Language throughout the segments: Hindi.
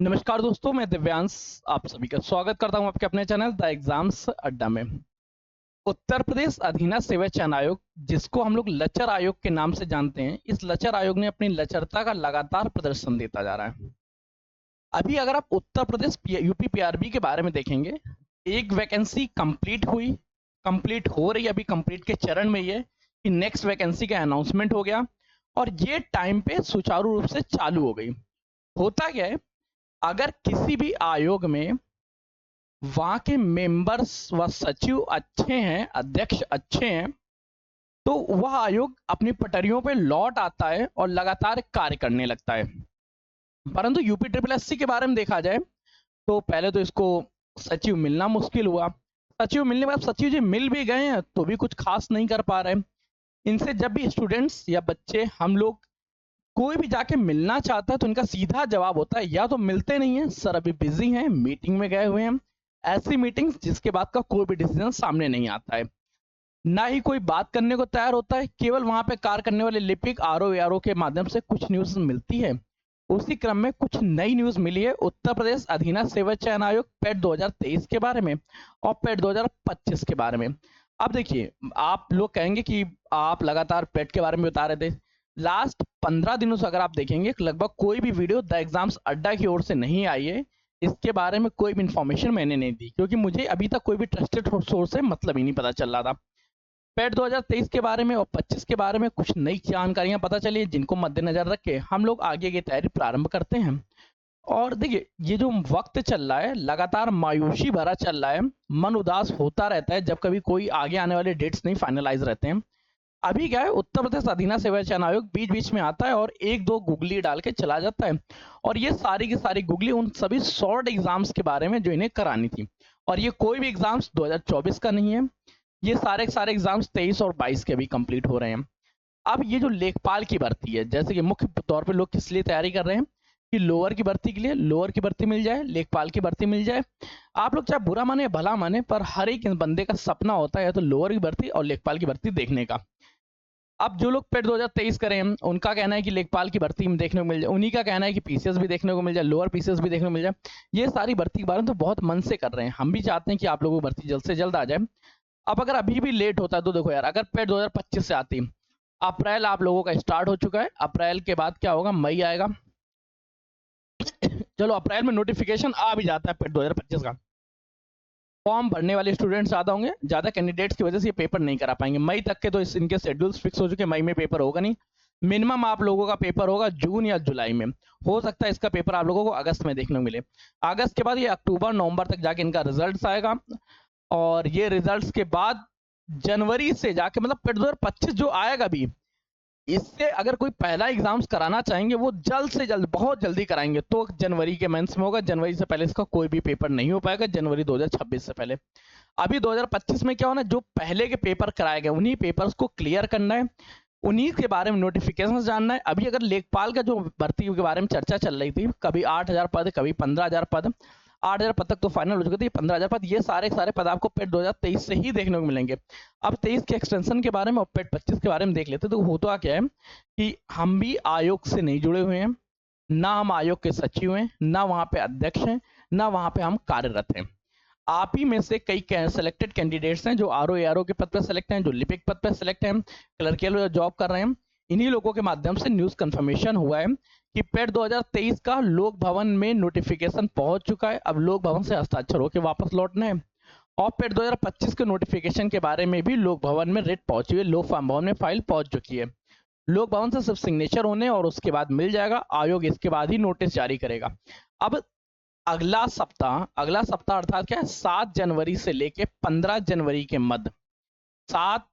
नमस्कार दोस्तों, मैं दिव्यांश आप सभी का स्वागत करता हूं आपके अपने चैनल द एग्जाम्स अड्डा में। उत्तर प्रदेश अधीनस्थ सेवा चयन आयोग, जिसको हम लोग लचर आयोग के नाम से जानते हैं, इस लचर आयोग ने अपनी लचरता का लगातार प्रदर्शन देता जा रहा है। अभी अगर आप उत्तर प्रदेश यूपी पीआरबी के बारे में देखेंगे, एक वैकेंसी कंप्लीट हो रही है, अभी कंप्लीट के चरण में ही है कि नेक्स्ट वैकेंसी का अनाउंसमेंट हो गया और ये टाइम पे सुचारू रूप से चालू हो गई। होता क्या है, अगर किसी भी आयोग में वहाँ के मेंबर्स व सचिव अच्छे हैं, अध्यक्ष अच्छे हैं, तो वह आयोग अपनी पटरियों पे लौट आता है और लगातार कार्य करने लगता है। परंतु यूपी ट्रिपल एससी के बारे में देखा जाए तो पहले तो इसको सचिव मिलना मुश्किल हुआ। सचिव मिलने के बाद सचिव जी मिल भी गए हैं तो भी कुछ खास नहीं कर पा रहे। इनसे जब भी स्टूडेंट्स या बच्चे हम लोग कोई भी जाके मिलना चाहता है तो इनका सीधा जवाब होता है या तो मिलते नहीं है, सर अभी बिजी हैं, मीटिंग में गए हुए हैं। ऐसी मीटिंग्स जिसके बाद का कोई भी डिसीजन सामने नहीं आता है, ना ही कोई बात करने को तैयार होता है। केवल वहां पे कार्य करने वाले लिपिक आरओ के माध्यम से कुछ न्यूज मिलती है। उसी क्रम में कुछ नई न्यूज मिली है उत्तर प्रदेश अधीनस्थ सेवा चयन आयोग पेट 2023 के बारे में और पेट 2025 के बारे में। अब देखिए, आप लोग कहेंगे कि आप लगातार पेट के बारे में बता रहे थे। लास्ट 15 दिनों से अगर आप देखेंगे, लगभग कोई भी वीडियो द एग्जाम्स अड्डा की ओर से नहीं आई है। इसके बारे में कोई भी इंफॉर्मेशन मैंने नहीं दी, क्योंकि मुझे अभी तक कोई भी ट्रस्टेड सोर्स से मतलब ही नहीं पता चल रहा था। पेट 2023 के बारे में और 25 के बारे में कुछ नई जानकारियां पता चली, जिनको मद्देनजर रख के हम लोग आगे की तैयारी प्रारंभ करते हैं। और देखिए, ये जो वक्त चल रहा है लगातार मायूसी भरा चल रहा है, मन उदास होता रहता है जब कभी कोई आगे आने वाले डेट्स नहीं फाइनलाइज रहते हैं। अभी क्या है, उत्तर प्रदेश अधीनस्थ सेवा चयन आयोग बीच बीच में आता है और एक दो गूगली डाल के चला जाता है, और ये सारी की सारी गूगली उन सभी शॉर्ट एग्जाम्स के बारे में जो इन्हें करानी थी। और ये कोई भी एग्जाम्स 2024 का नहीं है, ये सारे के सारे एग्जाम्स 23 और 22 के भी कंप्लीट हो रहे हैं। अब ये जो लेखपाल की भर्ती है, जैसे कि मुख्य तौर पे लोग किस लिए तैयारी कर रहे हैं कि लोअर की भर्ती के लिए लोअर की भर्ती मिल जाए, लेखपाल की भर्ती मिल जाए। आप लोग चाहे बुरा माने भला माने, पर हर एक बंदे का सपना होता है तो लोअर की भर्ती और लेखपाल की भर्ती देखने का। अब जो लोग पेट 2023 करें, उनका कहना है कि लेखपाल की भर्ती में देखने को मिल जाए, उन्हीं का कहना है कि पीसीएस भी देखने को मिल जाए, लोअर पीसीएस भी देखने को मिल जाए। ये सारी भर्ती के बारे में तो बहुत मन से कर रहे हैं, हम भी चाहते हैं कि आप लोगों को भर्ती जल्द से जल्द आ जाए। अब अगर अभी भी लेट होता है तो देखो यार, अगर पेट 2025 से आती, अप्रैल आप लोगों का स्टार्ट हो चुका है, अप्रैल के बाद क्या होगा, मई आएगा। चलो अप्रैल में नोटिफिकेशन आ भी जाता है पेट 2025 का, फॉर्म भरने वाले स्टूडेंट्स ज्यादा होंगे, ज्यादा कैंडिडेट्स की वजह से ये पेपर नहीं करा पाएंगे। मई तक के तो इनके शेड्यूल्स फिक्स हो चुके हैं, मई में पेपर होगा नहीं। मिनिमम आप लोगों का पेपर होगा जून या जुलाई में। हो सकता है इसका पेपर आप लोगों को अगस्त में देखने को मिले। अगस्त के बाद ये अक्टूबर नवंबर तक जाके इनका रिजल्ट आएगा, और ये रिजल्ट्स के बाद जनवरी से जाके, मतलब पेट 2025 जो आएगा भी, इससे अगर कोई पहला एग्जाम्स कराना चाहेंगे वो जल्द से जल्द, बहुत जल्दी कराएंगे, तो जनवरी के मंथ में होगा। जनवरी से पहले इसका कोई भी पेपर नहीं हो पाएगा, जनवरी 2026 से पहले। अभी 2025 में क्या होना है, जो पहले के पेपर कराए गए उन्हीं पेपर्स को क्लियर करना है, उन्हीं के बारे में नोटिफिकेशन जानना है। अभी अगर लेखपाल का जो भर्ती के बारे में चर्चा चल रही थी, कभी 8,000 पद, कभी 15,000 पद, 8,000 पद तक तो फाइनल हो चुके थे, 15,000 पद, ये सारे सारे पद आपको पेट 2023 से ही देखने को मिलेंगे। अब 23 के एक्सटेंशन के बारे में और पेट 25 के बारे में देख लेते, तो होता क्या है कि हम भी आयोग से नहीं जुड़े हुए हैं, ना हम आयोग के सचिव हैं, ना वहां पे अध्यक्ष हैं, ना वहां पे हम कार्यरत हैं। आप ही में से कई सेलेक्टेड कैंडिडेट्स हैं जो आरओ के पद पर सेलेक्ट हैं, जो लिपिक पद पर सेलेक्ट हैं, क्लर्कियल जॉब कर रहे हैं। इन्हीं लोगों के माध्यम से न्यूज कंफर्मेशन हुआ है कि पेट 2023 का लोक भवन में नोटिफिकेशन पहुंच चुका है। अब लोक भवन से हस्ताक्षर होकर वापस लौटना है। और पेट 2025 के नोटिफिकेशन के बारे में भी लोक भवन में रेट पहुंची हुई है, लोक भवन में फाइल पहुंच चुकी है। लोक भवन से सिर्फ सिग्नेचर होने और उसके बाद मिल जाएगा, आयोग इसके बाद ही नोटिस जारी करेगा। अब अगला सप्ताह अर्थात क्या है, 7 जनवरी से लेके 15 जनवरी के मध्य, 7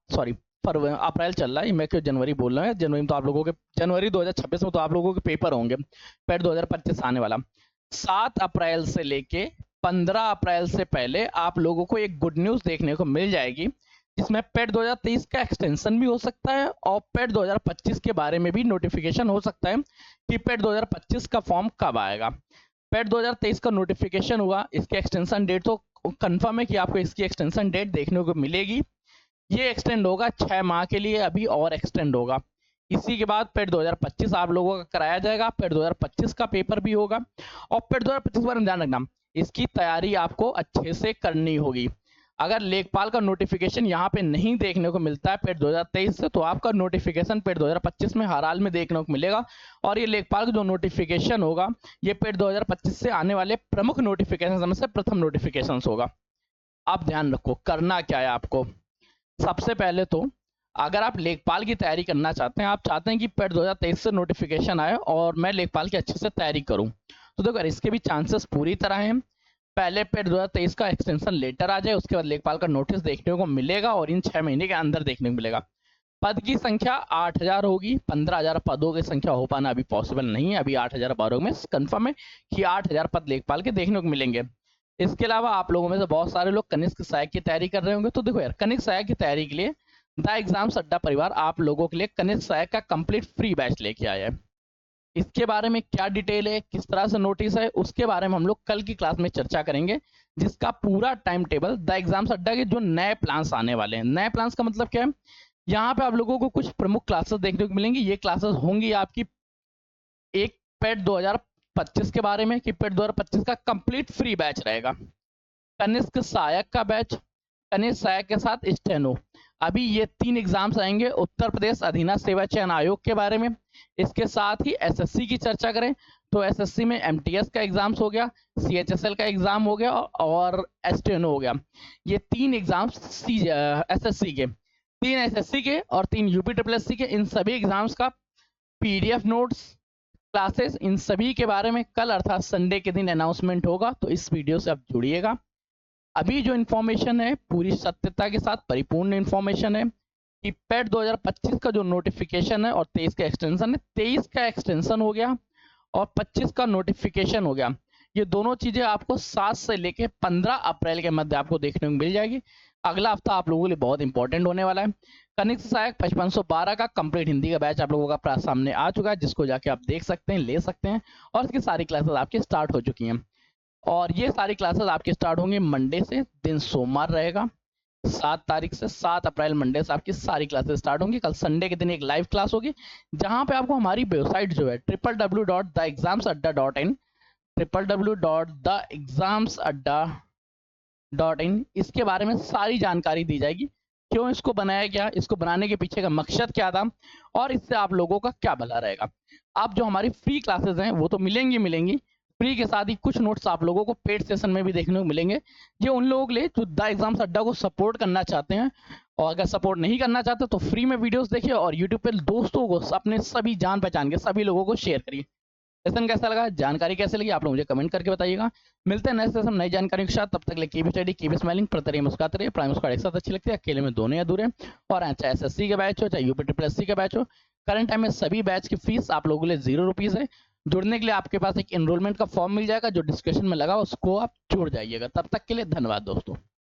अप्रैल चल रहा है, मैं क्यों जनवरी बोल रहा हूँ, जनवरी में तो आप लोगों के, जनवरी 2026 में तो आप लोगों के पेपर होंगे, पेट 2025 आने वाला। 7 अप्रैल से लेके 15 अप्रैल से पहले आप लोगों को एक गुड न्यूज देखने को मिल जाएगी, जिसमें पेट 2023 का एक्सटेंशन भी हो सकता है और पेट 2025 के बारे में भी नोटिफिकेशन हो सकता है कि पेट 2025 का फॉर्म कब आएगा। पेट 2023 का नोटिफिकेशन हुआ, इसके एक्सटेंशन डेट तो कंफर्म है कि आपको इसकी एक्सटेंशन डेट देखने को मिलेगी। ये एक्सटेंड होगा 6 माह के लिए अभी, और एक्सटेंड होगा। इसी के बाद पेट 2025 आप लोगों का कराया जाएगा। पेट 2025 का पेपर भी होगा और पेट 2025 के बारे में ध्यान रखना, इसकी तैयारी आपको अच्छे से करनी होगी। अगर लेखपाल का नोटिफिकेशन यहाँ पे नहीं देखने को मिलता है पेट 2023 से, तो आपका नोटिफिकेशन पेट 2025 में हर हाल में देखने को मिलेगा। और ये लेखपाल का जो नोटिफिकेशन होगा, ये पेट 2025 से आने वाले प्रमुख नोटिफिकेशन में से प्रथम नोटिफिकेशन होगा। आप ध्यान रखो करना क्या है आपको। सबसे पहले तो अगर आप लेखपाल की तैयारी करना चाहते हैं, आप चाहते हैं कि पेट 2023 से नोटिफिकेशन आए और मैं लेखपाल की अच्छे से तैयारी करूं, तो देखो इसके भी चांसेस पूरी तरह हैं। पहले पेट 2023 का एक्सटेंशन लेटर आ जाए, उसके बाद लेखपाल का नोटिस देखने को मिलेगा और इन 6 महीने के अंदर देखने को मिलेगा। पद की संख्या 8000 होगी। 15000 पदों की संख्या हो पाना अभी पॉसिबल नहीं है। अभी 8000 पदों में कंफर्म है कि 8000 पद लेखपाल के देखने को मिलेंगे। इसके अलावा आप लोगों में से बहुत सारे लोग कनिष्क सहायक की तैयारी कर रहे होंगे, तो देखो यार कनिष्क सहायक की तैयारी के लिए द एग्जाम्स अड्डा परिवार आप लोगों के लिए कनिष्क सहायक का कंप्लीट फ्री बैच लेके आया है। इसके बारे में क्या डिटेल है, किस तरह से नोटिस है, उसके बारे में हम लोग कल की क्लास में चर्चा करेंगे, जिसका पूरा टाइम टेबल द एग्जाम्स अड्डा के जो नए प्लान्स आने वाले हैं। नए प्लान्स का मतलब क्या है, यहाँ पे आप लोगों को कुछ प्रमुख क्लासेस देखने को मिलेंगी। ये क्लासेस होंगी आपकी एक पेट 2025 के बारे में कि पेट 2025 का कंप्लीट फ्री बैच रहेगा। कनिष्क सहायक का बैच, कनिष्क सहायक के साथ स्टेनो, अभी ये 3 एग्जाम्स आएंगे उत्तर प्रदेश अधीनस्थ सेवा चयन आयोग के बारे में। इसके साथ ही एसएससी की चर्चा करें तो एसएससी में एमटीएस का एग्जाम्स हो गया, सीएचएसएल का एग्जाम हो गया और स्टेनो हो गया। ये 3 एग्जाम्स एसएससी के, 3 एसएससी के और 3 यूपीएससी के, इन सभी एग्जाम्स का पीडीएफ नोट्स, क्लासेस, इन सभी के बारे में कल अर्थात संडे के दिन अनाउंसमेंट होगा, तो इस वीडियो से आप जुड़िएगा। अभी जो इन्फॉर्मेशन है पूरी सत्यता के साथ परिपूर्ण इन्फॉर्मेशन है कि पेट 2025 का जो नोटिफिकेशन है और 23 का एक्सटेंशन है, 23 का एक्सटेंशन हो गया और 25 का नोटिफिकेशन हो गया। ये दोनों चीजें आपको 7 से लेके 15 अप्रैल के मध्य आपको देखने को मिल जाएगी। अगला हफ्ता आप लोगों के लिए बहुत इंपॉर्टेंट होने वाला है। कनिष्क सहायक 5512 का कंप्लीट हिंदी का बैच आप लोगों का सामने आ चुका है, जिसको जाके आप देख सकते हैं, ले सकते हैं और इसकी सारी क्लासेस आपकी स्टार्ट हो चुकी हैं। और ये सारी क्लासेस आपकी स्टार्ट होंगी मंडे से, दिन सोमवार रहेगा 7 तारीख से। 7 अप्रैल मंडे से आपकी सारी क्लासेस स्टार्ट होंगी। कल संडे के दिन एक लाइव क्लास होगी जहां पे आपको हमारी वेबसाइट जो है www.theexamsadda.in, www.theexamsadda.in, इसके बारे में सारी जानकारी दी जाएगी। क्यों इसको बनाया गया, इसको बनाने के पीछे का मकसद क्या था और इससे आप लोगों का क्या भला रहेगा। आप जो हमारी फ्री क्लासेस हैं वो तो मिलेंगी, फ्री के साथ ही कुछ नोट्स आप लोगों को पेड सेशन में भी देखने को मिलेंगे। ये उन लोगों के लिए जो द एग्जाम्स अड्डा को सपोर्ट करना चाहते हैं, और अगर सपोर्ट नहीं करना चाहते तो फ्री में वीडियोस देखिए और यूट्यूब पे दोस्तों को, अपने सभी जान पहचान के सभी लोगों को शेयर करिए। सेशन कैसा लगा, जानकारी कैसे लगी, आप लोग मुझे कमेंट करके बताइएगा। मिलते हैं नेक्स्ट सेशन नई जानकारी के साथ। तब तक के लिए कीप स्टडी, कीप स्माइलिंग, प्रतरिए मुस्कुराते रहिए। प्राइम स्क्वाड एक साथ अच्छी लगती है, अकेले में दोनों अधूरे। और चाहे एसएससी का बैच हो, चाहे यूपीएससी का बैच हो, करंट टाइम में सभी बैच की फीस आप लोगों के लिए ₹0 है। जुड़ने के लिए आपके पास एक एनरोलमेंट का फॉर्म मिल जाएगा जो डिस्क्रिप्शन में लगा, उसको आप जुड़ जाइएगा। तब तक के लिए धन्यवाद दोस्तों।